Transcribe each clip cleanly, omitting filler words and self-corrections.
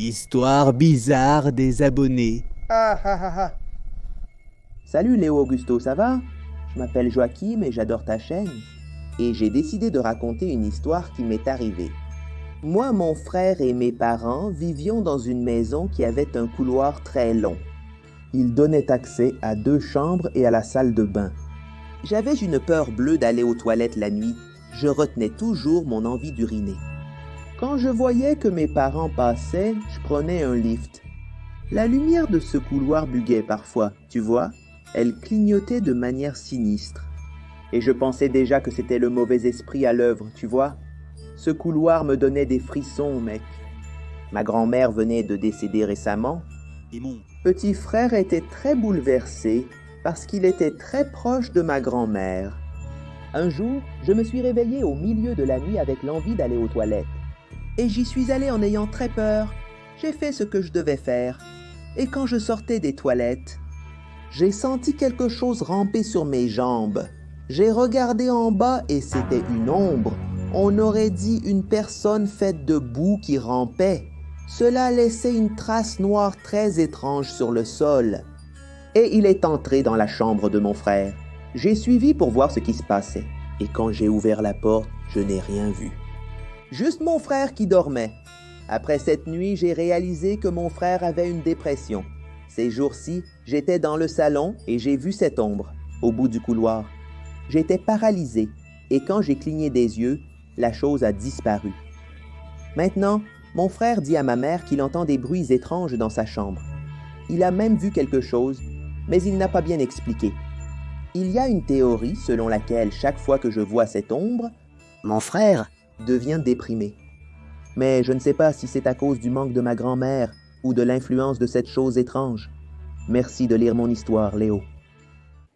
Histoire bizarre des abonnés. Ah ah ah ah. Salut Léo Augusto, ça va? Je m'appelle Joachim et j'adore ta chaîne. Et j'ai décidé de raconter une histoire qui m'est arrivée. Moi, mon frère et mes parents vivions dans une maison qui avait un couloir très long. Il donnait accès à 2 chambres et à la salle de bain. J'avais une peur bleue d'aller aux toilettes la nuit. Je retenais toujours mon envie d'uriner. Quand je voyais que mes parents passaient, je prenais un lift. La lumière de ce couloir buguait parfois, tu vois. Elle clignotait de manière sinistre. Et je pensais déjà que c'était le mauvais esprit à l'œuvre, tu vois. Ce couloir me donnait des frissons, mec. Ma grand-mère venait de décéder récemment. Et mon Petit frère était très bouleversé parce qu'il était très proche de ma grand-mère. Un jour, je me suis réveillé au milieu de la nuit avec l'envie d'aller aux toilettes. Et j'y suis allé en ayant très peur. J'ai fait ce que je devais faire. Et quand je sortais des toilettes, j'ai senti quelque chose ramper sur mes jambes. J'ai regardé en bas et c'était une ombre. On aurait dit une personne faite de boue qui rampait. Cela laissait une trace noire très étrange sur le sol. Et il est entré dans la chambre de mon frère. J'ai suivi pour voir ce qui se passait. Et quand j'ai ouvert la porte, je n'ai rien vu. Juste mon frère qui dormait. Après cette nuit, j'ai réalisé que mon frère avait une dépression. Ces jours-ci, j'étais dans le salon et j'ai vu cette ombre, au bout du couloir. J'étais paralysé et quand j'ai cligné des yeux, la chose a disparu. Maintenant, mon frère dit à ma mère qu'il entend des bruits étranges dans sa chambre. Il a même vu quelque chose, mais il n'a pas bien expliqué. Il y a une théorie selon laquelle chaque fois que je vois cette ombre, mon frère devient déprimé. Mais je ne sais pas si c'est à cause du manque de ma grand-mère ou de l'influence de cette chose étrange. Merci de lire mon histoire, Léo.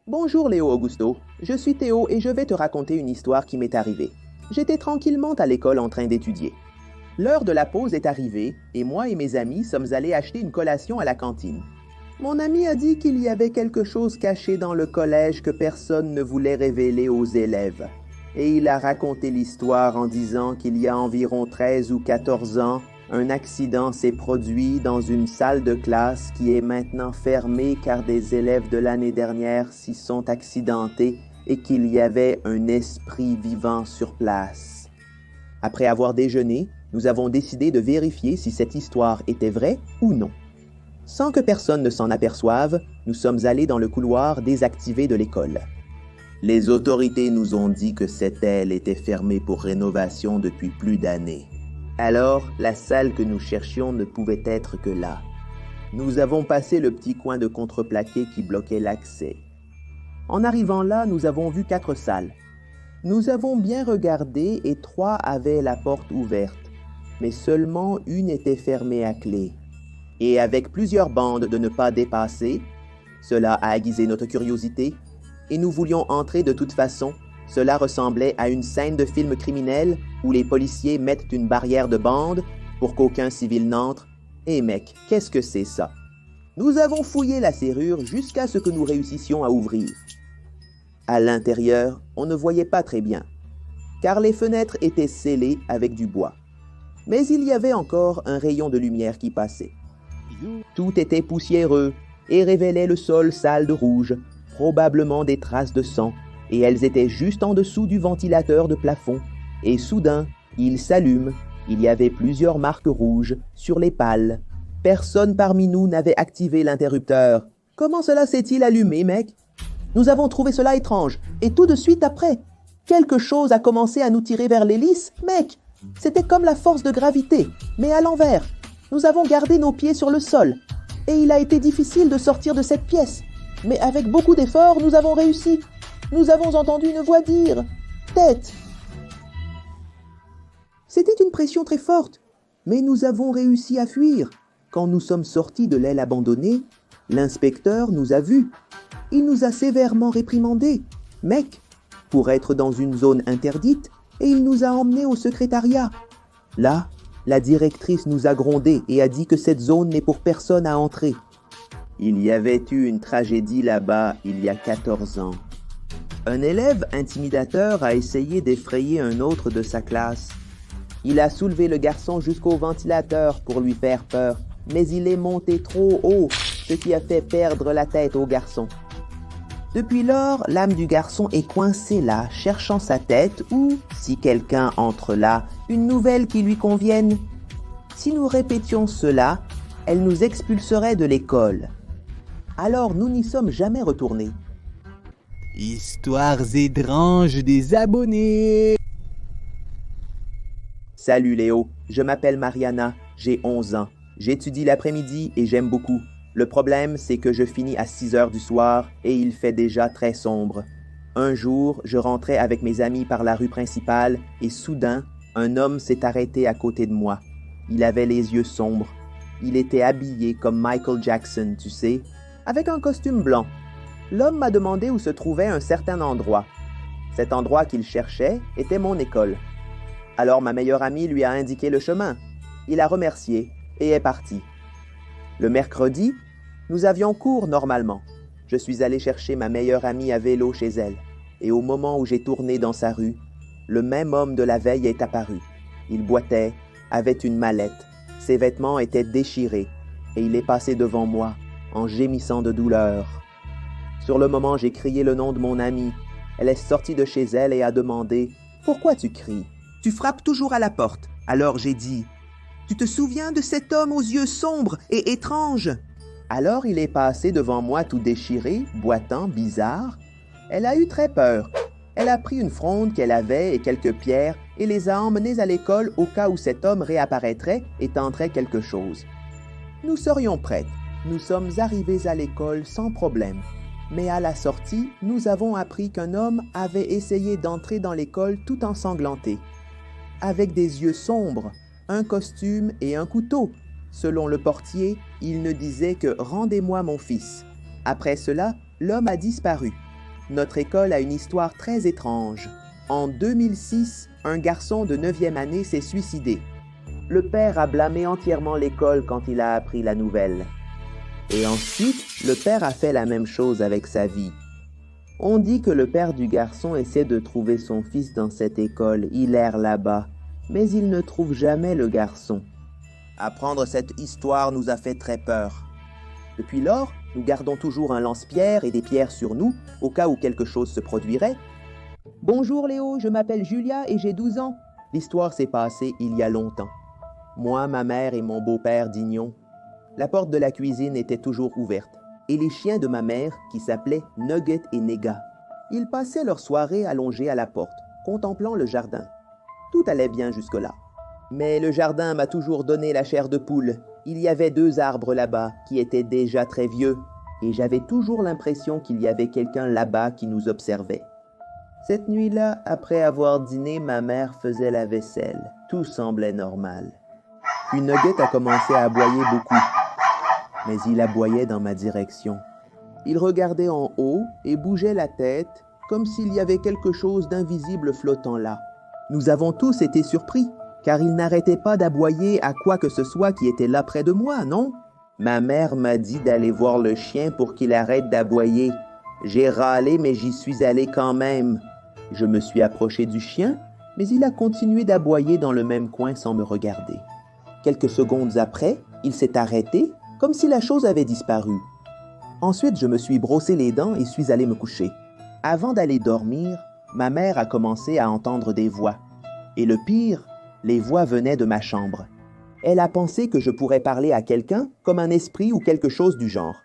Bonjour Léo Augusto, je suis Théo et je vais te raconter une histoire qui m'est arrivée. J'étais tranquillement à l'école en train d'étudier. L'heure de la pause est arrivée et moi et mes amis sommes allés acheter une collation à la cantine. Mon ami a dit qu'il y avait quelque chose caché dans le collège que personne ne voulait révéler aux élèves. Et il a raconté l'histoire en disant qu'il y a environ 13 ou 14 ans, un accident s'est produit dans une salle de classe qui est maintenant fermée car des élèves de l'année dernière s'y sont accidentés et qu'il y avait un esprit vivant sur place. Après avoir déjeuné, nous avons décidé de vérifier si cette histoire était vraie ou non. Sans que personne ne s'en aperçoive, nous sommes allés dans le couloir désactivé de l'école. Les autorités nous ont dit que cette aile était fermée pour rénovation depuis plus d'années. Alors, la salle que nous cherchions ne pouvait être que là. Nous avons passé le petit coin de contreplaqué qui bloquait l'accès. En arrivant là, nous avons vu 4 salles. Nous avons bien regardé et 3 avaient la porte ouverte, mais seulement une était fermée à clé. Et avec plusieurs bandes de ne pas dépasser, cela a aiguisé notre curiosité, et nous voulions entrer de toute façon. Cela ressemblait à une scène de film criminel où les policiers mettent une barrière de bande pour qu'aucun civil n'entre. Et mec, qu'est-ce que c'est ça? Nous avons fouillé la serrure jusqu'à ce que nous réussissions à ouvrir. À l'intérieur, on ne voyait pas très bien, car les fenêtres étaient scellées avec du bois. Mais il y avait encore un rayon de lumière qui passait. Tout était poussiéreux et révélait le sol sale de rouge, probablement des traces de sang, et elles étaient juste en dessous du ventilateur de plafond. Et soudain, il s'allume. Il y avait plusieurs marques rouges sur les pales. Personne parmi nous n'avait activé l'interrupteur. Comment cela s'est-il allumé, mec? Nous avons trouvé cela étrange, et tout de suite après, quelque chose a commencé à nous tirer vers l'hélice, mec. C'était comme la force de gravité, mais à l'envers. Nous avons gardé nos pieds sur le sol, et il a été difficile de sortir de cette pièce. Mais avec beaucoup d'efforts, nous avons réussi. Nous avons entendu une voix dire « Tête !» C'était une pression très forte, mais nous avons réussi à fuir. Quand nous sommes sortis de l'aile abandonnée, l'inspecteur nous a vus. Il nous a sévèrement réprimandés, mec, pour être dans une zone interdite, et il nous a emmenés au secrétariat. Là, la directrice nous a grondés et a dit que cette zone n'est pour personne à entrer. Il y avait eu une tragédie là-bas il y a 14 ans. Un élève intimidateur a essayé d'effrayer un autre de sa classe. Il a soulevé le garçon jusqu'au ventilateur pour lui faire peur, mais il est monté trop haut, ce qui a fait perdre la tête au garçon. Depuis lors, l'âme du garçon est coincée là, cherchant sa tête ou, si quelqu'un entre là, une nouvelle qui lui convienne. Si nous répétions cela, elle nous expulserait de l'école. Alors nous n'y sommes jamais retournés. Histoires étranges des abonnés. Salut Léo, je m'appelle Mariana, j'ai 11 ans. J'étudie l'après-midi et j'aime beaucoup. Le problème, c'est que je finis à 6 heures du soir et il fait déjà très sombre. Un jour, je rentrais avec mes amis par la rue principale et soudain, un homme s'est arrêté à côté de moi. Il avait les yeux sombres. Il était habillé comme Michael Jackson, tu sais, avec un costume blanc. L'homme m'a demandé où se trouvait un certain endroit. Cet endroit qu'il cherchait était mon école. Alors ma meilleure amie lui a indiqué le chemin. Il a remercié et est parti. Le mercredi, nous avions cours normalement. Je suis allé chercher ma meilleure amie à vélo chez elle. Et au moment où j'ai tourné dans sa rue, le même homme de la veille est apparu. Il boitait, avait une mallette. Ses vêtements étaient déchirés. Et il est passé devant moi, en gémissant de douleur. Sur le moment, j'ai crié le nom de mon amie. Elle est sortie de chez elle et a demandé « Pourquoi tu cries? Tu frappes toujours à la porte. » Alors j'ai dit « Tu te souviens de cet homme aux yeux sombres et étranges? » Alors il est passé devant moi tout déchiré, boitant, bizarre. Elle a eu très peur. Elle a pris une fronde qu'elle avait et quelques pierres et les a emmenées à l'école au cas où cet homme réapparaîtrait et tenterait quelque chose. Nous serions prêtes. Nous sommes arrivés à l'école sans problème. Mais à la sortie, nous avons appris qu'un homme avait essayé d'entrer dans l'école tout ensanglanté. Avec des yeux sombres, un costume et un couteau. Selon le portier, il ne disait que « Rendez-moi mon fils ». Après cela, l'homme a disparu. Notre école a une histoire très étrange. En 2006, un garçon de 9e année s'est suicidé. Le père a blâmé entièrement l'école quand il a appris la nouvelle. Et ensuite, le père a fait la même chose avec sa vie. On dit que le père du garçon essaie de trouver son fils dans cette école. Il erre là-bas, mais il ne trouve jamais le garçon. Apprendre cette histoire nous a fait très peur. Depuis lors, nous gardons toujours un lance-pierre et des pierres sur nous, au cas où quelque chose se produirait. Bonjour Léo, je m'appelle Julia et j'ai 12 ans. L'histoire s'est passée il y a longtemps. Moi, ma mère et mon beau-père dînions. La porte de la cuisine était toujours ouverte, et les chiens de ma mère, qui s'appelaient Nugget et Nega, ils passaient leur soirée allongés à la porte, contemplant le jardin. Tout allait bien jusque-là. Mais le jardin m'a toujours donné la chair de poule. Il y avait 2 arbres là-bas qui étaient déjà très vieux, et j'avais toujours l'impression qu'il y avait quelqu'un là-bas qui nous observait. Cette nuit-là, après avoir dîné, ma mère faisait la vaisselle. Tout semblait normal. Puis Nugget a commencé à aboyer beaucoup, mais il aboyait dans ma direction. Il regardait en haut et bougeait la tête comme s'il y avait quelque chose d'invisible flottant là. Nous avons tous été surpris, car il n'arrêtait pas d'aboyer à quoi que ce soit qui était là près de moi, non? Ma mère m'a dit d'aller voir le chien pour qu'il arrête d'aboyer. J'ai râlé, mais j'y suis allé quand même. Je me suis approché du chien, mais il a continué d'aboyer dans le même coin sans me regarder. Quelques secondes après, il s'est arrêté, comme si la chose avait disparu. Ensuite, je me suis brossé les dents et suis allé me coucher. Avant d'aller dormir, ma mère a commencé à entendre des voix. Et le pire, les voix venaient de ma chambre. Elle a pensé que je pourrais parler à quelqu'un, comme un esprit ou quelque chose du genre.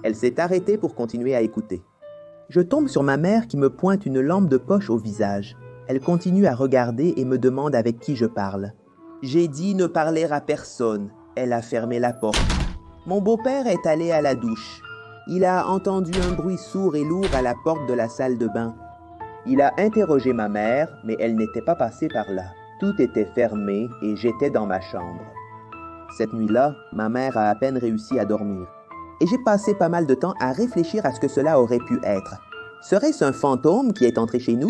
Elle s'est arrêtée pour continuer à écouter. Je tombe sur ma mère qui me pointe une lampe de poche au visage. Elle continue à regarder et me demande avec qui je parle. J'ai dit ne parler à personne. Elle a fermé la porte. Mon beau-père est allé à la douche. Il a entendu un bruit sourd et lourd à la porte de la salle de bain. Il a interrogé ma mère, mais elle n'était pas passée par là. Tout était fermé et j'étais dans ma chambre. Cette nuit-là, ma mère a à peine réussi à dormir. Et j'ai passé pas mal de temps à réfléchir à ce que cela aurait pu être. Serait-ce un fantôme qui est entré chez nous?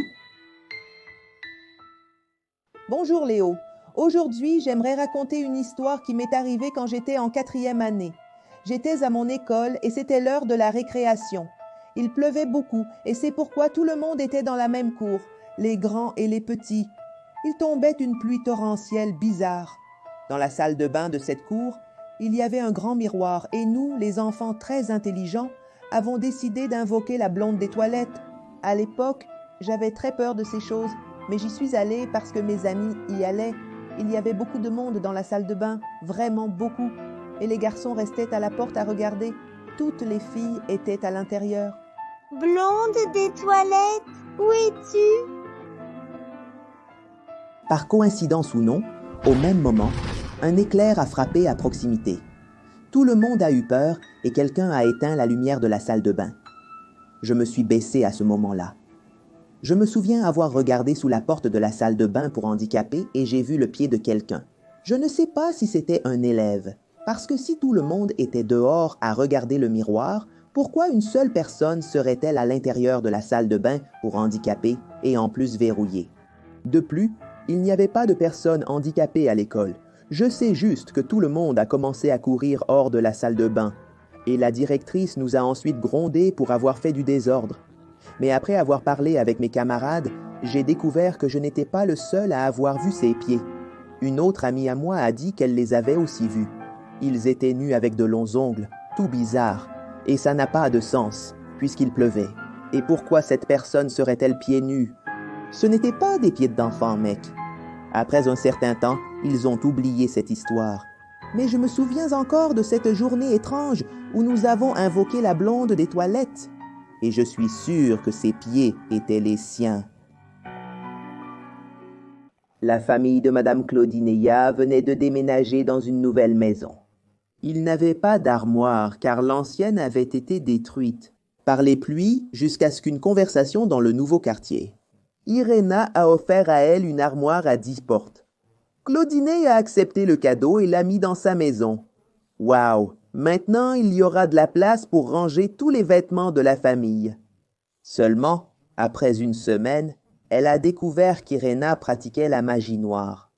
Bonjour Léo. Aujourd'hui, j'aimerais raconter une histoire qui m'est arrivée quand j'étais en 4e année. J'étais à mon école et c'était l'heure de la récréation. Il pleuvait beaucoup et c'est pourquoi tout le monde était dans la même cour, les grands et les petits. Il tombait une pluie torrentielle bizarre. Dans la salle de bain de cette cour, il y avait un grand miroir et nous, les enfants très intelligents, avons décidé d'invoquer la blonde des toilettes. À l'époque, j'avais très peur de ces choses, mais j'y suis allée parce que mes amis y allaient. Il y avait beaucoup de monde dans la salle de bain, vraiment beaucoup, et les garçons restaient à la porte à regarder. Toutes les filles étaient à l'intérieur. Blonde des toilettes, où es-tu? Par coïncidence ou non, au même moment, un éclair a frappé à proximité. Tout le monde a eu peur et quelqu'un a éteint la lumière de la salle de bain. Je me suis baissé à ce moment-là. Je me souviens avoir regardé sous la porte de la salle de bain pour handicapés et j'ai vu le pied de quelqu'un. Je ne sais pas si c'était un élève, parce que si tout le monde était dehors à regarder le miroir, pourquoi une seule personne serait-elle à l'intérieur de la salle de bain pour handicapés et en plus verrouillée? De plus, il n'y avait pas de personnes handicapées à l'école. Je sais juste que tout le monde a commencé à courir hors de la salle de bain, et la directrice nous a ensuite grondés pour avoir fait du désordre. Mais après avoir parlé avec mes camarades, j'ai découvert que je n'étais pas le seul à avoir vu ses pieds. Une autre amie à moi a dit qu'elle les avait aussi vus. Ils étaient nus avec de longs ongles, tout bizarre, et ça n'a pas de sens, puisqu'il pleuvait. Et pourquoi cette personne serait-elle pieds nus? Ce n'étaient pas des pieds d'enfant, mec. Après un certain temps, ils ont oublié cette histoire. Mais je me souviens encore de cette journée étrange où nous avons invoqué la blonde des toilettes. Et je suis sûr que ses pieds étaient les siens. La famille de Madame Claudineya venait de déménager dans une nouvelle maison. Ils n'avaient pas d'armoire car l'ancienne avait été détruite par les pluies jusqu'à ce qu'une conversation dans le nouveau quartier. Irena a offert à elle une armoire à 10 portes. Claudine a accepté le cadeau et l'a mis dans sa maison. Waouh! Maintenant, il y aura de la place pour ranger tous les vêtements de la famille. Seulement, après une semaine, elle a découvert qu'Irena pratiquait la magie noire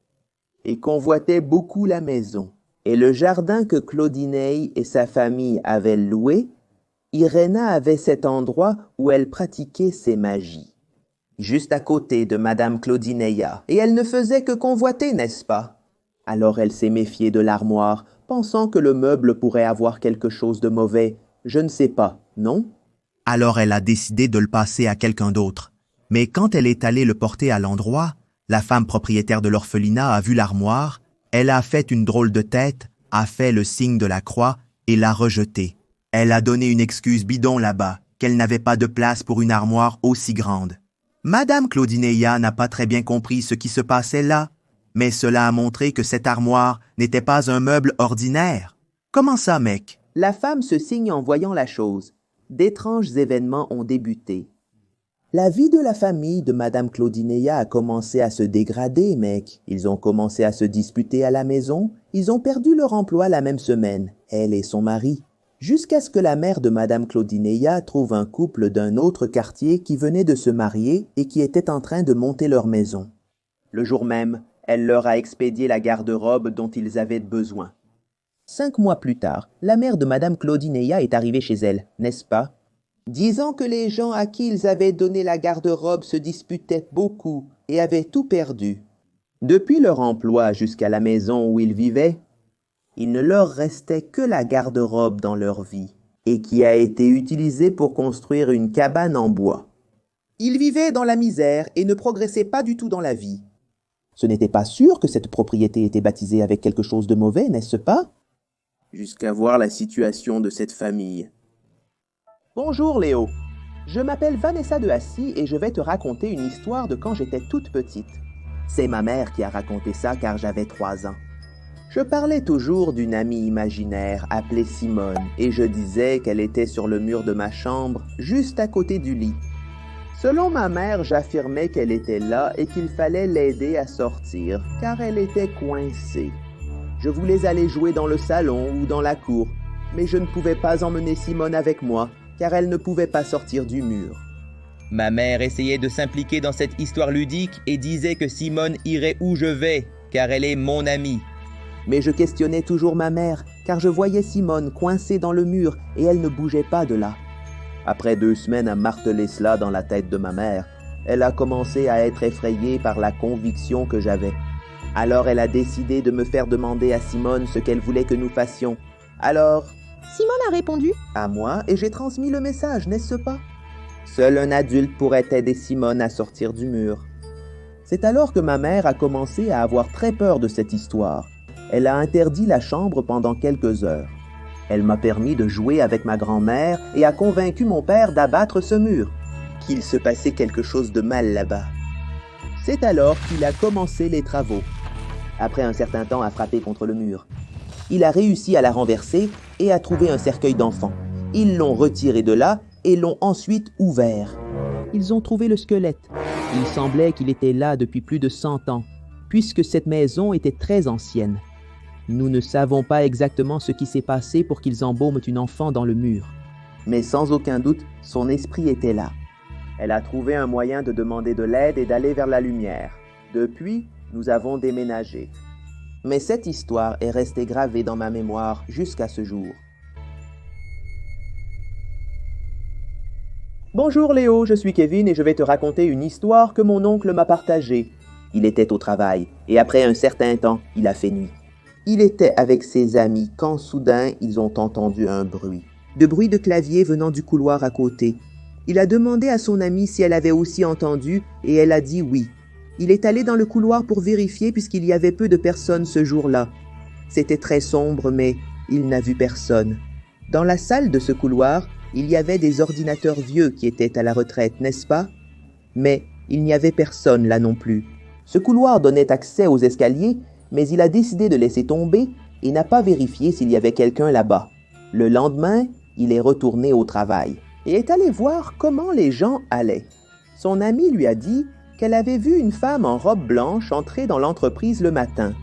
et convoitait beaucoup la maison. Et le jardin que Claudine et sa famille avaient loué, Irena avait cet endroit où elle pratiquait ses magies. Juste à côté de Madame Claudineya, et elle ne faisait que convoiter, n'est-ce pas? Alors elle s'est méfiée de l'armoire, pensant que le meuble pourrait avoir quelque chose de mauvais. Je ne sais pas, non? Alors elle a décidé de le passer à quelqu'un d'autre. Mais quand elle est allée le porter à l'endroit, la femme propriétaire de l'orphelinat a vu l'armoire, elle a fait une drôle de tête, a fait le signe de la croix et l'a rejetée. Elle a donné une excuse bidon là-bas, qu'elle n'avait pas de place pour une armoire aussi grande. Madame Claudineya n'a pas très bien compris ce qui se passait là, mais cela a montré que cette armoire n'était pas un meuble ordinaire. Comment ça, mec? La femme se signe en voyant la chose. D'étranges événements ont débuté. La vie de la famille de Madame Claudineya a commencé à se dégrader, mec. Ils ont commencé à se disputer à la maison. Ils ont perdu leur emploi la même semaine, elle et son mari. Jusqu'à ce que la mère de Madame Claudineya trouve un couple d'un autre quartier qui venait de se marier et qui était en train de monter leur maison. Le jour même, elle leur a expédié la garde-robe dont ils avaient besoin. 5 mois plus tard, la mère de Madame Claudineya est arrivée chez elle, n'est-ce pas? Disant que les gens à qui ils avaient donné la garde-robe se disputaient beaucoup et avaient tout perdu. Depuis leur emploi jusqu'à la maison où ils vivaient, il ne leur restait que la garde-robe dans leur vie, et qui a été utilisée pour construire une cabane en bois. Ils vivaient dans la misère et ne progressaient pas du tout dans la vie. Ce n'était pas sûr que cette propriété était baptisée avec quelque chose de mauvais, n'est-ce pas? Jusqu'à voir la situation de cette famille. Bonjour Léo, je m'appelle Vanessa de Assy et je vais te raconter une histoire de quand j'étais toute petite. C'est ma mère qui a raconté ça car j'avais 3 ans. Je parlais toujours d'une amie imaginaire appelée Simone et je disais qu'elle était sur le mur de ma chambre, juste à côté du lit. Selon ma mère, j'affirmais qu'elle était là et qu'il fallait l'aider à sortir, car elle était coincée. Je voulais aller jouer dans le salon ou dans la cour, mais je ne pouvais pas emmener Simone avec moi, car elle ne pouvait pas sortir du mur. Ma mère essayait de s'impliquer dans cette histoire ludique et disait que Simone irait où je vais, car elle est mon amie. Mais je questionnais toujours ma mère, car je voyais Simone coincée dans le mur et elle ne bougeait pas de là. Après 2 semaines à marteler cela dans la tête de ma mère, elle a commencé à être effrayée par la conviction que j'avais. Alors elle a décidé de me faire demander à Simone ce qu'elle voulait que nous fassions. Alors, Simone a répondu. à moi, et j'ai transmis le message, n'est-ce pas? Seul un adulte pourrait aider Simone à sortir du mur. C'est alors que ma mère a commencé à avoir très peur de cette histoire. Elle a interdit la chambre pendant quelques heures. Elle m'a permis de jouer avec ma grand-mère et a convaincu mon père d'abattre ce mur, qu'il se passait quelque chose de mal là-bas. C'est alors qu'il a commencé les travaux. Après un certain temps à frapper contre le mur. Il a réussi à la renverser et a trouvé un cercueil d'enfant. Ils l'ont retiré de là et l'ont ensuite ouvert. Ils ont trouvé le squelette. Il semblait qu'il était là depuis plus de 100 ans, puisque cette maison était très ancienne. Nous ne savons pas exactement ce qui s'est passé pour qu'ils embaument une enfant dans le mur. Mais sans aucun doute, son esprit était là. Elle a trouvé un moyen de demander de l'aide et d'aller vers la lumière. Depuis, nous avons déménagé. Mais cette histoire est restée gravée dans ma mémoire jusqu'à ce jour. Bonjour Léo, je suis Kevin et je vais te raconter une histoire que mon oncle m'a partagée. Il était au travail et après un certain temps, il a fait nuit. Il était avec ses amis quand soudain ils ont entendu un bruit. De bruit de clavier venant du couloir à côté. Il a demandé à son amie si elle avait aussi entendu et elle a dit oui. Il est allé dans le couloir pour vérifier puisqu'il y avait peu de personnes ce jour-là. C'était très sombre mais il n'a vu personne. Dans la salle de ce couloir, il y avait des ordinateurs vieux qui étaient à la retraite, n'est-ce pas? Mais il n'y avait personne là non plus. Ce couloir donnait accès aux escaliers, mais il a décidé de laisser tomber et n'a pas vérifié s'il y avait quelqu'un là-bas. Le lendemain, il est retourné au travail et est allé voir comment les gens allaient. Son ami lui a dit qu'elle avait vu une femme en robe blanche entrer dans l'entreprise le matin,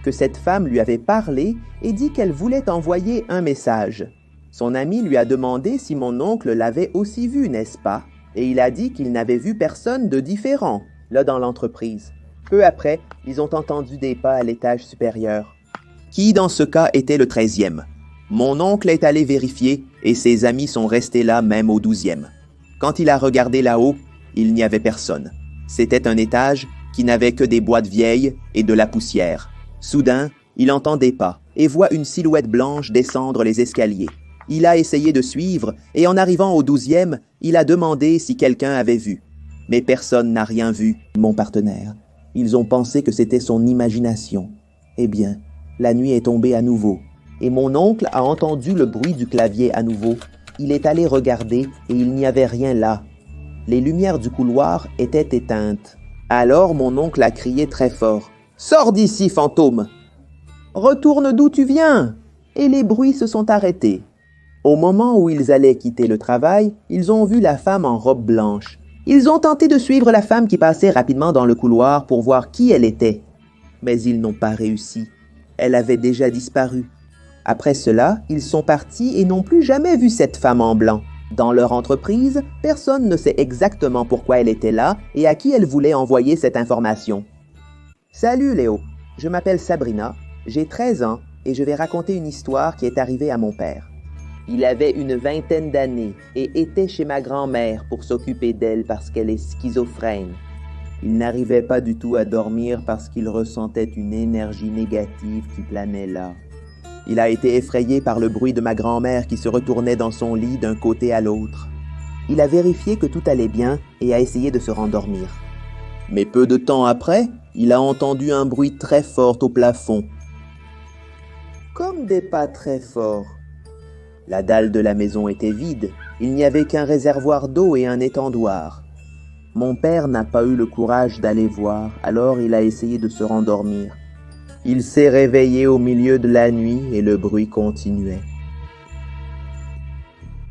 que cette femme lui avait parlé et dit qu'elle voulait envoyer un message. Son ami lui a demandé si mon oncle l'avait aussi vue, n'est-ce pas? Et il a dit qu'il n'avait vu personne de différent, là dans l'entreprise. Peu après, ils ont entendu des pas à l'étage supérieur. Qui dans ce cas était le 13e? Mon oncle est allé vérifier et ses amis sont restés là même au 12e. Quand il a regardé là-haut, il n'y avait personne. C'était un étage qui n'avait que des boîtes vieilles et de la poussière. Soudain, il entend des pas et voit une silhouette blanche descendre les escaliers. Il a essayé de suivre et en arrivant au 12e, il a demandé si quelqu'un avait vu. Mais personne n'a rien vu, mon partenaire. Ils ont pensé que c'était son imagination. Eh bien, la nuit est tombée à nouveau et mon oncle a entendu le bruit du clavier à nouveau. Il est allé regarder et il n'y avait rien là. Les lumières du couloir étaient éteintes. Alors mon oncle a crié très fort. « Sors d'ici, fantôme! Retourne d'où tu viens !» Et les bruits se sont arrêtés. Au moment où ils allaient quitter le travail, ils ont vu la femme en robe blanche. Ils ont tenté de suivre la femme qui passait rapidement dans le couloir pour voir qui elle était. Mais ils n'ont pas réussi. Elle avait déjà disparu. Après cela, ils sont partis et n'ont plus jamais vu cette femme en blanc. Dans leur entreprise, personne ne sait exactement pourquoi elle était là et à qui elle voulait envoyer cette information. Salut Léo, je m'appelle Sabrina, j'ai 13 ans et je vais raconter une histoire qui est arrivée à mon père. Il avait une vingtaine d'années et était chez ma grand-mère pour s'occuper d'elle parce qu'elle est schizophrène. Il n'arrivait pas du tout à dormir parce qu'il ressentait une énergie négative qui planait là. Il a été effrayé par le bruit de ma grand-mère qui se retournait dans son lit d'un côté à l'autre. Il a vérifié que tout allait bien et a essayé de se rendormir. Mais peu de temps après, il a entendu un bruit très fort au plafond. Comme des pas très forts. La dalle de la maison était vide, il n'y avait qu'un réservoir d'eau et un étendoir. Mon père n'a pas eu le courage d'aller voir, alors il a essayé de se rendormir. Il s'est réveillé au milieu de la nuit et le bruit continuait.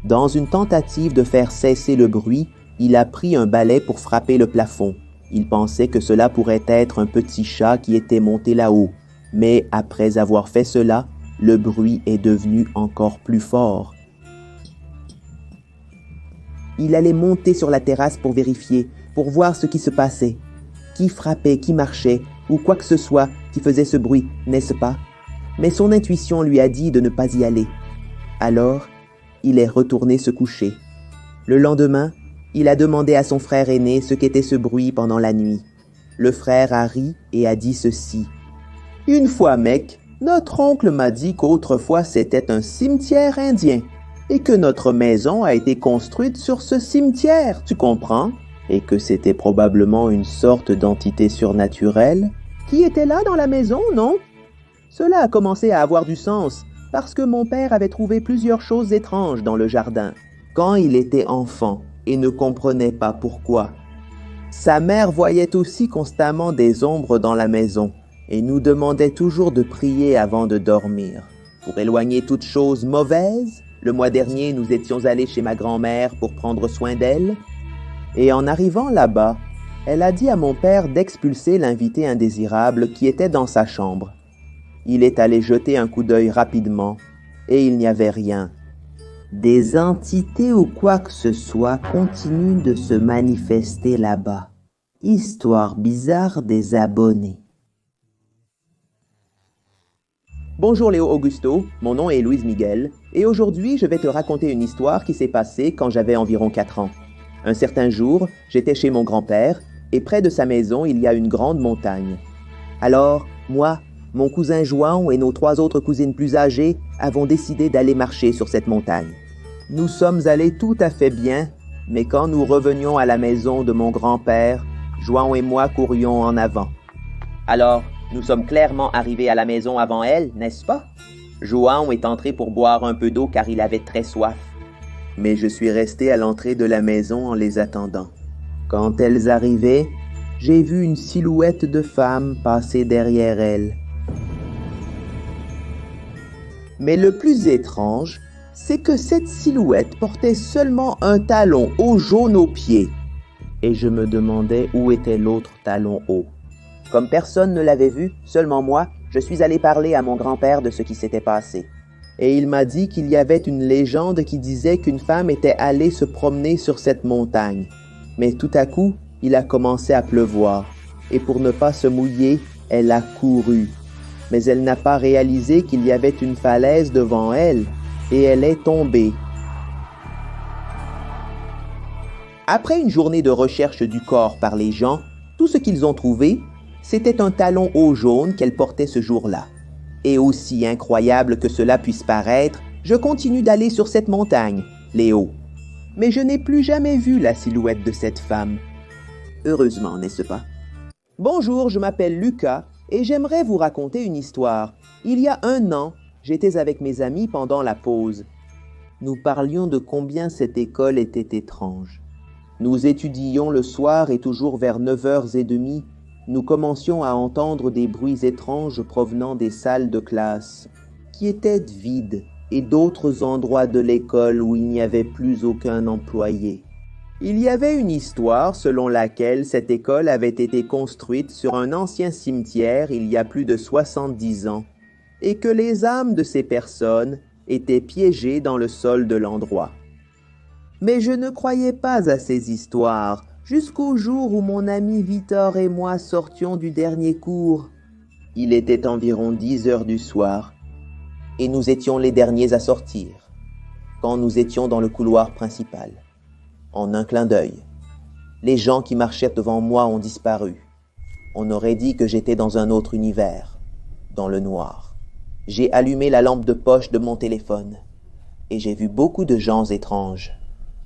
Dans une tentative de faire cesser le bruit, il a pris un balai pour frapper le plafond. Il pensait que cela pourrait être un petit chat qui était monté là-haut, mais après avoir fait cela, le bruit est devenu encore plus fort. Il allait monter sur la terrasse pour vérifier, pour voir ce qui se passait. Qui frappait, qui marchait, ou quoi que ce soit qui faisait ce bruit, n'est-ce pas? Mais son intuition lui a dit de ne pas y aller. Alors, il est retourné se coucher. Le lendemain, il a essayé de se rendormir. Mais peu de temps après, il a entendu un bruit très fort au plafond. Comme des pas très forts. La dalle de la maison était vide, il n'y avait qu'un réservoir d'eau et un étendoir. Mon père n'a pas eu le courage d'aller voir, alors il a essayé de se rendormir. Il s'est réveillé au milieu de la nuit et le bruit continuait. Dans une tentative de faire cesser le bruit, il a pris un balai pour frapper le plafond. Il pensait que cela pourrait être un petit chat qui était monté là-haut, mais après avoir fait cela, le bruit est devenu encore plus fort. Il a demandé à son frère aîné ce qu'était ce bruit pendant la nuit. Le frère a ri et a dit ceci. « Une fois, mec, notre oncle m'a dit qu'autrefois c'était un cimetière indien et que notre maison a été construite sur ce cimetière, tu comprends? Et que c'était probablement une sorte d'entité surnaturelle qui était là dans la maison, non? Cela a commencé à avoir du sens parce que mon père avait trouvé plusieurs choses étranges dans le jardin quand il était enfant et ne comprenait pas pourquoi. Sa mère voyait aussi constamment des ombres dans la maison et nous demandait toujours de prier avant de dormir. Pour éloigner toute chose mauvaise, le mois dernier, nous étions allés chez ma grand-mère pour prendre soin d'elle. Et en arrivant là-bas, elle a dit à mon père d'expulser l'invité indésirable qui était dans sa chambre. Il est allé jeter un coup d'œil rapidement et il n'y avait rien. Des entités ou quoi que ce soit continuent de se manifester là-bas. Histoire bizarre des abonnés. Bonjour Léo Augusto, mon nom est Louise Miguel, et aujourd'hui je vais te raconter une histoire qui s'est passée quand j'avais environ 4 ans. Un certain jour, j'étais chez mon grand-père, et près de sa maison il y a une grande montagne. Alors, moi, mon cousin João et nos 3 autres cousines plus âgées avons décidé d'aller marcher sur cette montagne. Nous sommes allés tout à fait bien, mais quand nous revenions à la maison de mon grand-père, João et moi courions en avant. Alors, nous sommes clairement arrivés à la maison avant elle, n'est-ce pas? João est entré pour boire un peu d'eau car il avait très soif. Mais je suis resté à l'entrée de la maison en les attendant. Quand elles arrivaient, j'ai vu une silhouette de femme passer derrière elles. Mais le plus étrange, c'est que cette silhouette portait seulement un talon haut jaune aux pieds. Et je me demandais où était l'autre talon haut. Comme personne ne l'avait vu, seulement moi, je suis allé parler à mon grand-père de ce qui s'était passé. Et il m'a dit qu'il y avait une légende qui disait qu'une femme était allée se promener sur cette montagne. Mais tout à coup, il a commencé à pleuvoir. Et pour ne pas se mouiller, elle a couru. Mais elle n'a pas réalisé qu'il y avait une falaise devant elle. Et elle est tombée. Après une journée de recherche du corps par les gens, tout ce qu'ils ont trouvé, c'était un talon haut jaune qu'elle portait ce jour-là. Et aussi incroyable que cela puisse paraître, je continue d'aller sur cette montagne, Léo. Mais je n'ai plus jamais vu la silhouette de cette femme. Heureusement, n'est-ce pas? Bonjour, je m'appelle Lucas et j'aimerais vous raconter une histoire. Il y a 1 an, j'étais avec mes amis pendant la pause. Nous parlions de combien cette école était étrange. Nous étudions le soir et toujours vers 9h30, nous commencions à entendre des bruits étranges provenant des salles de classe, qui étaient vides, et d'autres endroits de l'école où il n'y avait plus aucun employé. Il y avait une histoire selon laquelle cette école avait été construite sur un ancien cimetière il y a plus de 70 ans, et que les âmes de ces personnes étaient piégées dans le sol de l'endroit. Mais je ne croyais pas à ces histoires, jusqu'au jour où mon ami Victor et moi sortions du dernier cours. Il était environ 10 heures du soir, et nous étions les derniers à sortir, quand nous étions dans le couloir principal. En un clin d'œil, les gens qui marchaient devant moi ont disparu. On aurait dit que j'étais dans un autre univers, dans le noir. J'ai allumé la lampe de poche de mon téléphone, et j'ai vu beaucoup de gens étranges.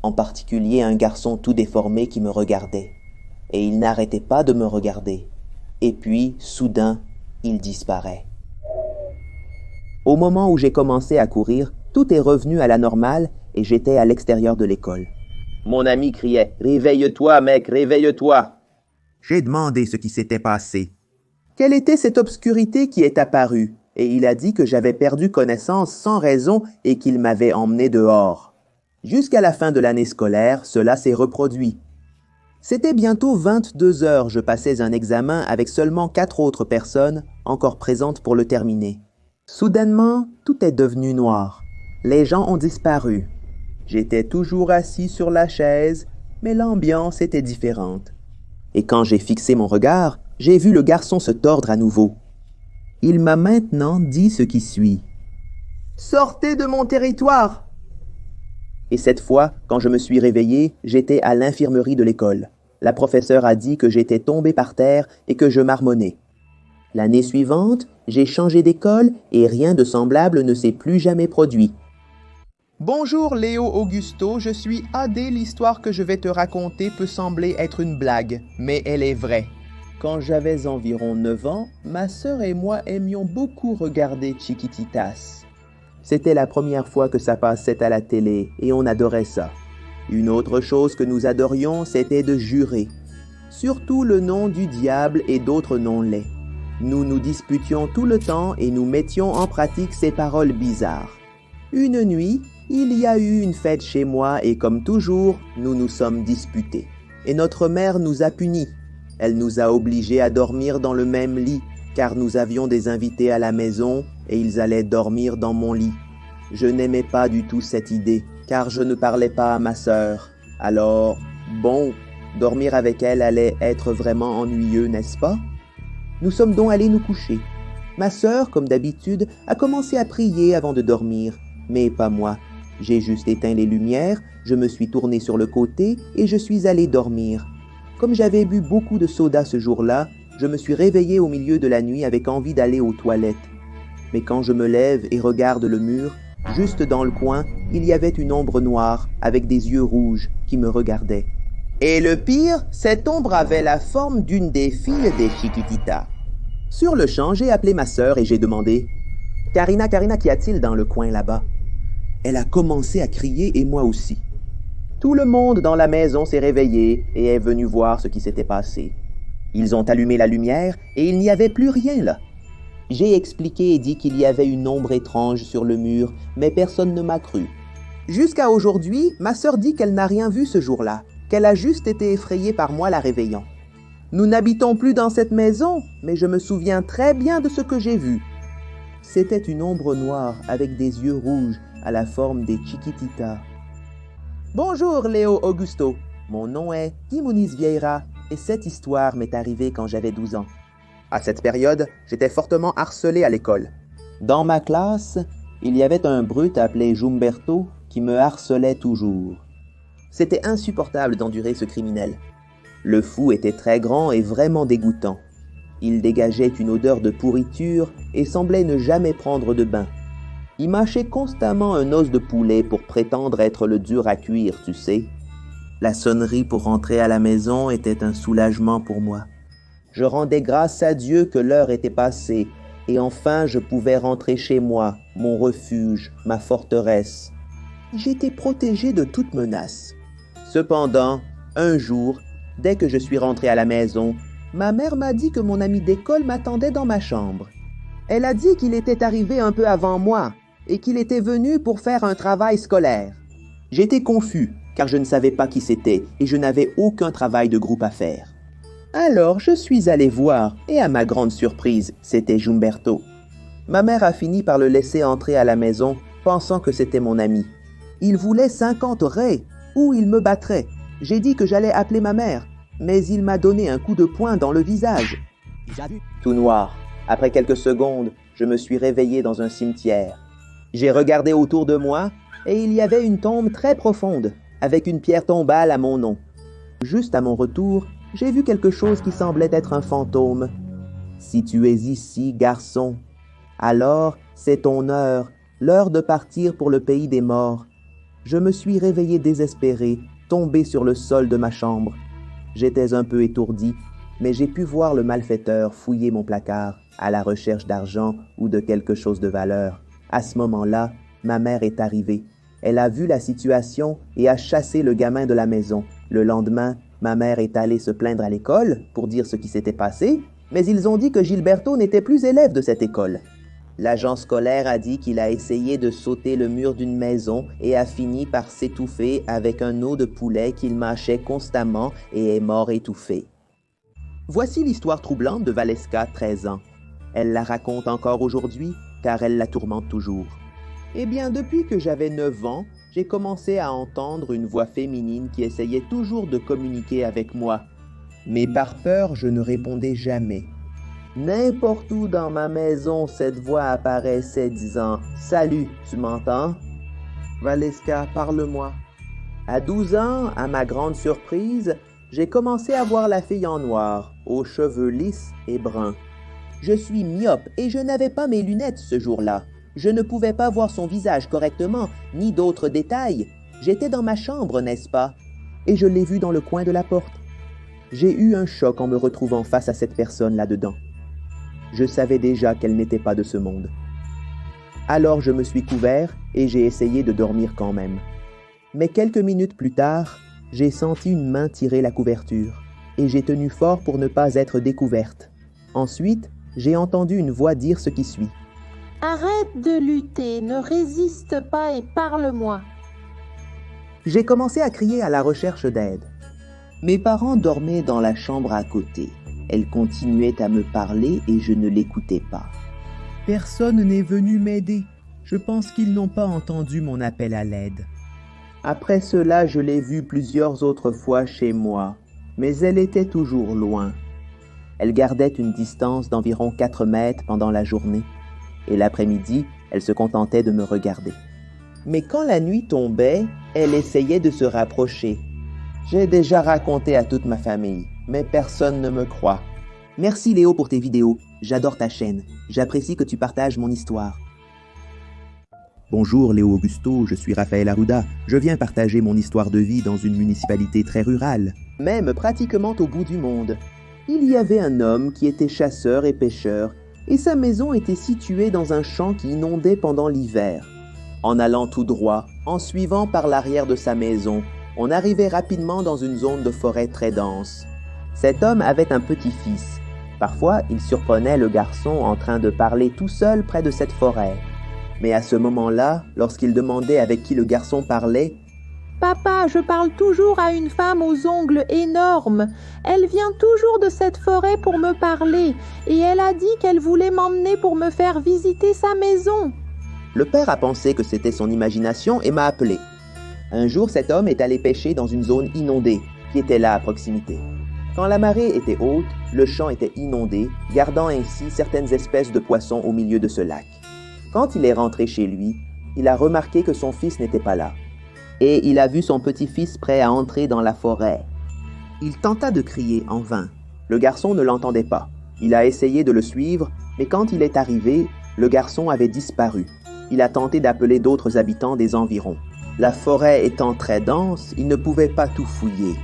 En particulier un garçon tout déformé qui me regardait. Et il n'arrêtait pas de me regarder. Et puis, soudain, il disparaît. Au moment où j'ai commencé à courir, tout est revenu à la normale et j'étais à l'extérieur de l'école. Mon ami criait « Réveille-toi, mec, réveille-toi » J'ai demandé ce qui s'était passé. Quelle était cette obscurité qui est apparue? Et il a dit que j'avais perdu connaissance sans raison et qu'il m'avait emmené dehors. Jusqu'à la fin de l'année scolaire, cela s'est reproduit. C'était bientôt 22 heures, je passais un examen avec seulement 4 autres personnes encore présentes pour le terminer. Soudainement, tout est devenu noir. Les gens ont disparu. J'étais toujours assis sur la chaise, mais l'ambiance était différente. Et quand j'ai fixé mon regard, j'ai vu le garçon se tordre à nouveau. Il m'a maintenant dit ce qui suit. « Sortez de mon territoire !» Et cette fois, quand je me suis réveillé, j'étais à l'infirmerie de l'école. La professeure a dit que j'étais tombé par terre et que je marmonnais. L'année suivante, j'ai changé d'école et rien de semblable ne s'est plus jamais produit. Bonjour Léo Augusto, je suis Adé. L'histoire que je vais te raconter peut sembler être une blague, mais elle est vraie. Quand j'avais environ 9 ans, ma sœur et moi aimions beaucoup regarder Chiquititas. C'était la première fois que ça passait à la télé et on adorait ça. Une autre chose que nous adorions, c'était de jurer. Surtout le nom du diable et d'autres noms laids. Nous nous disputions tout le temps et nous mettions en pratique ces paroles bizarres. Une nuit, il y a eu une fête chez moi et comme toujours, nous nous sommes disputés. Et notre mère nous a punis. Elle nous a obligés à dormir dans le même lit, car nous avions des invités à la maison et ils allaient dormir dans mon lit. Je n'aimais pas du tout cette idée, car je ne parlais pas à ma sœur. Alors, bon, dormir avec elle allait être vraiment ennuyeux, n'est-ce pas? Nous sommes donc allés nous coucher. Ma sœur, comme d'habitude, a commencé à prier avant de dormir, mais pas moi. J'ai juste éteint les lumières, je me suis tourné sur le côté et je suis allé dormir. Comme j'avais bu beaucoup de soda ce jour-là, je me suis réveillé au milieu de la nuit avec envie d'aller aux toilettes. Mais quand je me lève et regarde le mur, juste dans le coin, il y avait une ombre noire avec des yeux rouges qui me regardaient. Et le pire, cette ombre avait la forme d'une des filles des Chiquititas. Sur le champ, j'ai appelé ma sœur et j'ai demandé « Karina, qu'y a-t-il dans le coin là-bas » Elle a commencé à crier et moi aussi. Tout le monde dans la maison s'est réveillé et est venu voir ce qui s'était passé. Ils ont allumé la lumière et il n'y avait plus rien là. J'ai expliqué et dit qu'il y avait une ombre étrange sur le mur, mais personne ne m'a cru. Jusqu'à aujourd'hui, ma sœur dit qu'elle n'a rien vu ce jour-là, qu'elle a juste été effrayée par moi la réveillant. Nous n'habitons plus dans cette maison, mais je me souviens très bien de ce que j'ai vu. C'était une ombre noire avec des yeux rouges à la forme des Chiquititas. Bonjour Léo Augusto, mon nom est Timonis Vieira et cette histoire m'est arrivée quand j'avais 12 ans. À cette période, j'étais fortement harcelé à l'école. Dans ma classe, il y avait un brute appelé Jumberto qui me harcelait toujours. C'était insupportable d'endurer ce criminel. Le fou était très grand et vraiment dégoûtant. Il dégageait une odeur de pourriture et semblait ne jamais prendre de bain. Il mâchait constamment un os de poulet pour prétendre être le dur à cuire, tu sais. La sonnerie pour rentrer à la maison était un soulagement pour moi. Je rendais grâce à Dieu que l'heure était passée, et enfin je pouvais rentrer chez moi, mon refuge, ma forteresse. J'étais protégé de toute menace. Cependant, un jour, dès que je suis rentré à la maison, ma mère m'a dit que mon ami d'école m'attendait dans ma chambre. Elle a dit qu'il était arrivé un peu avant moi, et qu'il était venu pour faire un travail scolaire. J'étais confus, car je ne savais pas qui c'était et je n'avais aucun travail de groupe à faire. Alors je suis allé voir, et à ma grande surprise, c'était Jumberto. Ma mère a fini par le laisser entrer à la maison, pensant que c'était mon ami. Il voulait 50 raies, ou il me battrait. J'ai dit que j'allais appeler ma mère, mais il m'a donné un coup de poing dans le visage. Tout noir. Après quelques secondes, je me suis réveillé dans un cimetière. J'ai regardé autour de moi et il y avait une tombe très profonde, avec une pierre tombale à mon nom. Juste à mon retour, j'ai vu quelque chose qui semblait être un fantôme. « Si tu es ici, garçon, alors c'est ton heure, l'heure de partir pour le pays des morts. » Je me suis réveillé désespéré, tombé sur le sol de ma chambre. J'étais un peu étourdi, mais j'ai pu voir le malfaiteur fouiller mon placard à la recherche d'argent ou de quelque chose de valeur. À ce moment-là, ma mère est arrivée. Elle a vu la situation et a chassé le gamin de la maison. Le lendemain, ma mère est allée se plaindre à l'école pour dire ce qui s'était passé, mais ils ont dit que Gilberto n'était plus élève de cette école. L'agent scolaire a dit qu'il a essayé de sauter le mur d'une maison et a fini par s'étouffer avec un os de poulet qu'il mâchait constamment et est mort étouffé. Voici l'histoire troublante de Valeska, 13 ans. Elle la raconte encore aujourd'hui, car elle la tourmente toujours. Eh bien, depuis que j'avais 9 ans, j'ai commencé à entendre une voix féminine qui essayait toujours de communiquer avec moi. Mais par peur, je ne répondais jamais. N'importe où dans ma maison, cette voix apparaissait disant « Salut, tu m'entends? » « Valeska, parle-moi. À 12 ans, à ma grande surprise, j'ai commencé à voir la fille en noir, aux cheveux lisses et bruns. Je suis myope et je n'avais pas mes lunettes ce jour-là. Je ne pouvais pas voir son visage correctement, ni d'autres détails. J'étais dans ma chambre, n'est-ce pas? Et je l'ai vue dans le coin de la porte. J'ai eu un choc en me retrouvant face à cette personne là-dedans. Je savais déjà qu'elle n'était pas de ce monde. Alors je me suis couvert et j'ai essayé de dormir quand même. Mais quelques minutes plus tard, j'ai senti une main tirer la couverture et j'ai tenu fort pour ne pas être découverte. Ensuite, j'ai entendu une voix dire ce qui suit. Arrête de lutter, ne résiste pas et parle-moi. J'ai commencé à crier à la recherche d'aide. Mes parents dormaient dans la chambre à côté. Elle continuait à me parler et je ne l'écoutais pas. Personne n'est venu m'aider. Je pense qu'ils n'ont pas entendu mon appel à l'aide. Après cela, je l'ai vue plusieurs autres fois chez moi, mais elle était toujours loin. Elle gardait une distance d'environ 4 mètres pendant la journée, et l'après-midi, elle se contentait de me regarder. Mais quand la nuit tombait, elle essayait de se rapprocher. J'ai déjà raconté à toute ma famille, mais personne ne me croit. Merci Léo pour tes vidéos. J'adore ta chaîne. J'apprécie que tu partages mon histoire. Bonjour Léo Augusto, je suis Raphaël Arruda. Je viens partager mon histoire de vie dans une municipalité très rurale. Même pratiquement au bout du monde. Il y avait un homme qui était chasseur et pêcheur, et sa maison était située dans un champ qui inondait pendant l'hiver. En allant tout droit, en suivant par l'arrière de sa maison, on arrivait rapidement dans une zone de forêt très dense. Cet homme avait un petit-fils. Parfois, il surprenait le garçon en train de parler tout seul près de cette forêt. Mais à ce moment-là, lorsqu'il demandait avec qui le garçon parlait, « Papa, je parle toujours à une femme aux ongles énormes. Elle vient toujours de cette forêt pour me parler et elle a dit qu'elle voulait m'emmener pour me faire visiter sa maison. » Le père a pensé que c'était son imagination et m'a appelé. Un jour, cet homme est allé pêcher dans une zone inondée, qui était là à proximité. Quand la marée était haute, le champ était inondé, gardant ainsi certaines espèces de poissons au milieu de ce lac. Quand il est rentré chez lui, il a remarqué que son fils n'était pas là. Et il a vu son petit-fils prêt à entrer dans la forêt. Il tenta de crier en vain. Le garçon ne l'entendait pas. Il a essayé de le suivre, mais quand il est arrivé, le garçon avait disparu. Il a tenté d'appeler d'autres habitants des environs. La forêt étant très dense, il ne pouvait pas tout fouiller.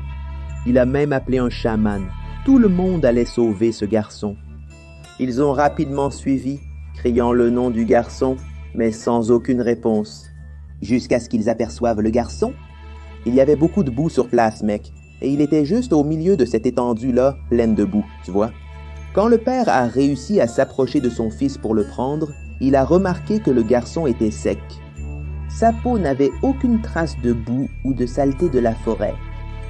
Il a même appelé un chaman. Tout le monde allait sauver ce garçon. Ils ont rapidement suivi, criant le nom du garçon, mais sans aucune réponse. Jusqu'à ce qu'ils aperçoivent le garçon. Il y avait beaucoup de boue sur place, mec, et il était juste au milieu de cette étendue-là, pleine de boue, tu vois. Quand le père a réussi à s'approcher de son fils pour le prendre, il a remarqué que le garçon était sec. Sa peau n'avait aucune trace de boue ou de saleté de la forêt.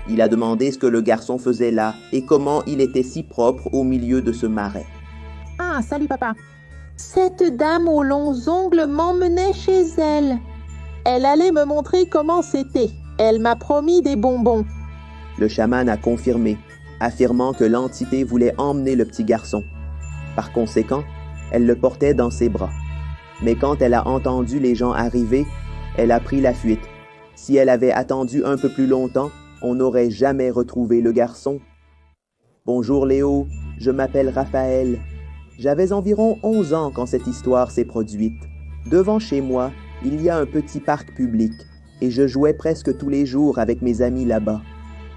Il a demandé ce que le garçon faisait là et comment il était si propre au milieu de ce marais. « Ah, salut papa. Cette dame aux longs ongles m'emmenait chez elle. Elle allait me montrer comment c'était. Elle m'a promis des bonbons. » Le chaman a confirmé, affirmant que l'entité voulait emmener le petit garçon. Par conséquent, elle le portait dans ses bras. Mais quand elle a entendu les gens arriver, elle a pris la fuite. Si elle avait attendu un peu plus longtemps, on n'aurait jamais retrouvé le garçon. Bonjour Léo, je m'appelle Raphaël. J'avais environ 11 ans quand cette histoire s'est produite. Devant chez moi, il y a un petit parc public et je jouais presque tous les jours avec mes amis là-bas.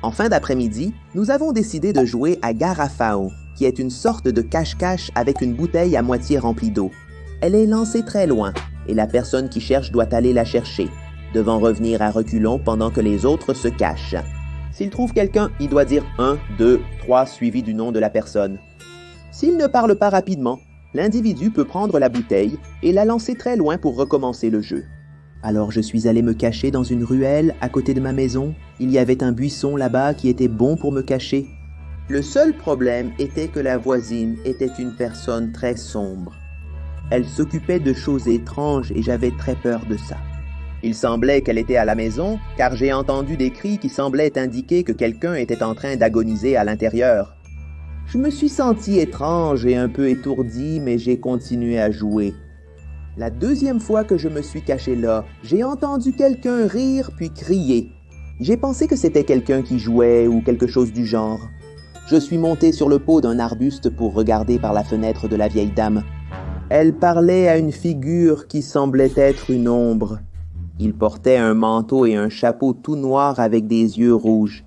En fin d'après-midi, nous avons décidé de jouer à Garafao, qui est une sorte de cache-cache avec une bouteille à moitié remplie d'eau. Elle est lancée très loin et la personne qui cherche doit aller la chercher, devant revenir à reculons pendant que les autres se cachent. S'il trouve quelqu'un, il doit dire 1, 2, 3 suivi du nom de la personne. S'il ne parle pas rapidement, l'individu peut prendre la bouteille et la lancer très loin pour recommencer le jeu. Alors je suis allé me cacher dans une ruelle à côté de ma maison. Il y avait un buisson là-bas qui était bon pour me cacher. Le seul problème était que la voisine était une personne très sombre. Elle s'occupait de choses étranges et j'avais très peur de ça. Il semblait qu'elle était à la maison, car j'ai entendu des cris qui semblaient indiquer que quelqu'un était en train d'agoniser à l'intérieur. Je me suis senti étrange et un peu étourdi, mais j'ai continué à jouer. La deuxième fois que je me suis caché là, j'ai entendu quelqu'un rire puis crier. J'ai pensé que c'était quelqu'un qui jouait ou quelque chose du genre. Je suis monté sur le pot d'un arbuste pour regarder par la fenêtre de la vieille dame. Elle parlait à une figure qui semblait être une ombre. Il portait un manteau et un chapeau tout noir avec des yeux rouges.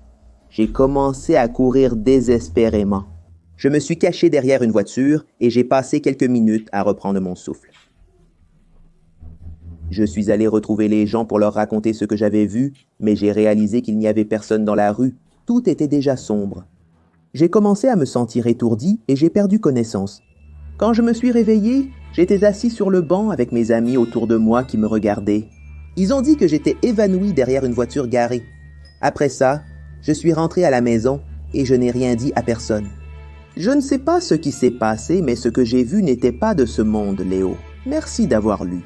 J'ai commencé à courir désespérément. Je me suis caché derrière une voiture et j'ai passé quelques minutes à reprendre mon souffle. Je suis allé retrouver les gens pour leur raconter ce que j'avais vu, mais j'ai réalisé qu'il n'y avait personne dans la rue. Tout était déjà sombre. J'ai commencé à me sentir étourdi et j'ai perdu connaissance. Quand je me suis réveillé, j'étais assis sur le banc avec mes amis autour de moi qui me regardaient. Ils ont dit que j'étais évanoui derrière une voiture garée. Après ça, je suis rentré à la maison et je n'ai rien dit à personne. Je ne sais pas ce qui s'est passé, mais ce que j'ai vu n'était pas de ce monde, Léo. Merci d'avoir lu.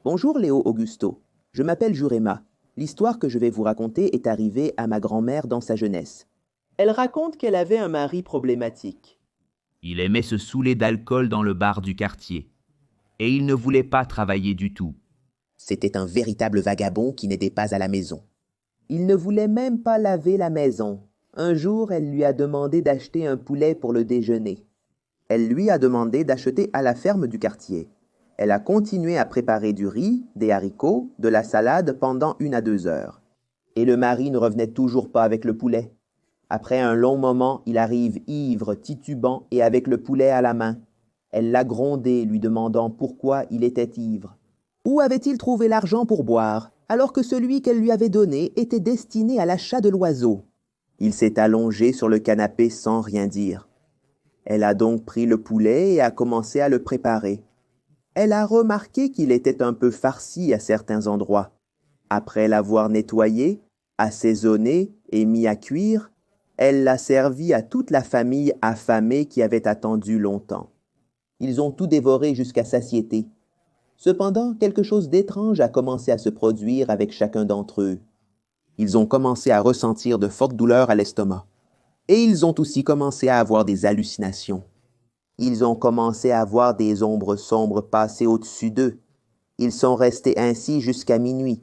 Bonjour Léo Augusto, je m'appelle Jurema. L'histoire que je vais vous raconter est arrivée à ma grand-mère dans sa jeunesse. Elle raconte qu'elle avait un mari problématique. Il aimait se saouler d'alcool dans le bar du quartier. Et il ne voulait pas travailler du tout. C'était un véritable vagabond qui n'était pas à la maison. Il ne voulait même pas laver la maison. Un jour, elle lui a demandé d'acheter un poulet pour le déjeuner. Elle lui a demandé d'acheter à la ferme du quartier. Elle a continué à préparer du riz, des haricots, de la salade pendant 1 à 2 heures. Et le mari ne revenait toujours pas avec le poulet. Après un long moment, il arrive ivre, titubant et avec le poulet à la main. Elle l'a grondé, lui demandant pourquoi il était ivre. Où avait-il trouvé l'argent pour boire, alors que celui qu'elle lui avait donné était destiné à l'achat de l'oiseau? Il s'est allongé sur le canapé sans rien dire. Elle a donc pris le poulet et a commencé à le préparer. Elle a remarqué qu'il était un peu farci à certains endroits. Après l'avoir nettoyé, assaisonné et mis à cuire, elle l'a servi à toute la famille affamée qui avait attendu longtemps. Ils ont tout dévoré jusqu'à satiété. Cependant, quelque chose d'étrange a commencé à se produire avec chacun d'entre eux. Ils ont commencé à ressentir de fortes douleurs à l'estomac. Et ils ont aussi commencé à avoir des hallucinations. Ils ont commencé à voir des ombres sombres passer au-dessus d'eux. Ils sont restés ainsi jusqu'à minuit.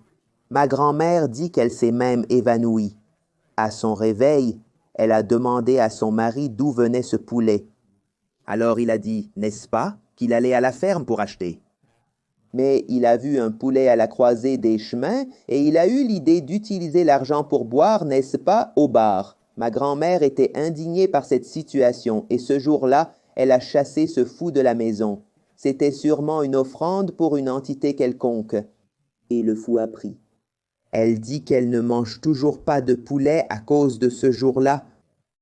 Ma grand-mère dit qu'elle s'est même évanouie. À son réveil, elle a demandé à son mari d'où venait ce poulet. Alors il a dit, n'est-ce pas, qu'il allait à la ferme pour acheter. Mais il a vu un poulet à la croisée des chemins et il a eu l'idée d'utiliser l'argent pour boire, n'est-ce pas, au bar. Ma grand-mère était indignée par cette situation et ce jour-là, elle a chassé ce fou de la maison. C'était sûrement une offrande pour une entité quelconque. Et le fou a pris. Elle dit qu'elle ne mange toujours pas de poulet à cause de ce jour-là